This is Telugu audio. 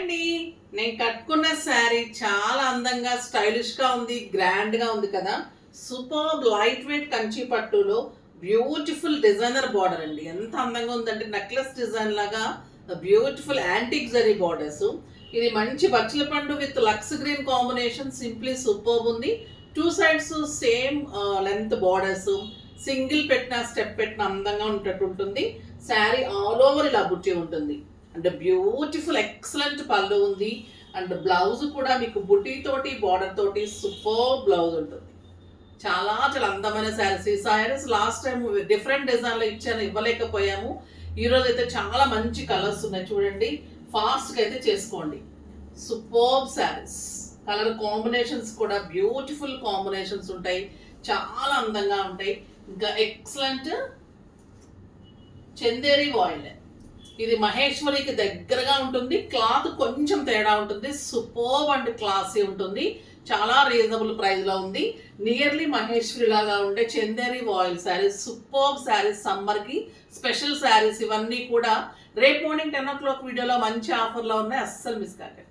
అండి, నేను కట్టుకున్న శారీ చాలా అందంగా స్టైలిష్ గా ఉంది, గ్రాండ్ గా ఉంది కదా. సూపర్ లైట్ వెయిట్ కంచి పట్టులో బ్యూటిఫుల్ డిజైనర్ బార్డర్ అండి. ఎంత అందంగా ఉందంటే నెక్లెస్ డిజైన్ లాగా బ్యూటిఫుల్ యాంటిక్ జరీ బార్డర్స్. ఇది మంచి బచ్చల పండు with lux green combination, simply super ఉంది. Two sides same length borders, single పెట్టిన స్టెప్ పెట్టిన అందంగా ఉంటట్టు ఉంటుంది. శారీ ఆల్ ఓవర్ ఇలా బుట్టి ఉంటుంది. అండ్ బ్యూటిఫుల్ ఎక్సలెంట్ పళ్ళు ఉంది. అండ్ బ్లౌజ్ కూడా మీకు బుట్టి తోటి బార్డర్ తోటి సూపర్ బ్లౌజ్ ఉంటుంది. చాలా చాలా అందమైన శారీస్. ఈ శారీస్ లాస్ట్ టైం డిఫరెంట్ డిజైన్లో ఇచ్చాను, ఇవ్వలేకపోయాము. ఈరోజు అయితే చాలా మంచి కలర్స్ ఉన్నాయి, చూడండి. ఫాస్ట్గా అయితే చేసుకోండి. సూపర్ శారీస్. కలర్ కాంబినేషన్స్ కూడా బ్యూటిఫుల్ కాంబినేషన్స్ ఉంటాయి, చాలా అందంగా ఉంటాయి. ఇంకా ఎక్సలెంట్ చందేరి వాయిల్. ఇది మహేశ్వరికి దగ్గరగా ఉంటుంది, క్లాత్ కొంచెం తేడా ఉంటుంది. సూపర్ అండ్ క్లాసీ ఉంటుంది, చాలా రీజనబుల్ ప్రైస్ లో ఉంది. నియర్లీ మహేశ్వరి లాగా ఉండే Chanderi voile saris, super saris, summer కి స్పెషల్ శారీస్. ఇవన్నీ కూడా రేపు మార్నింగ్ 10 o'clock వీడియోలో మంచి ఆఫర్లో ఉన్నాయి, అస్సలు మిస్ కాకండి.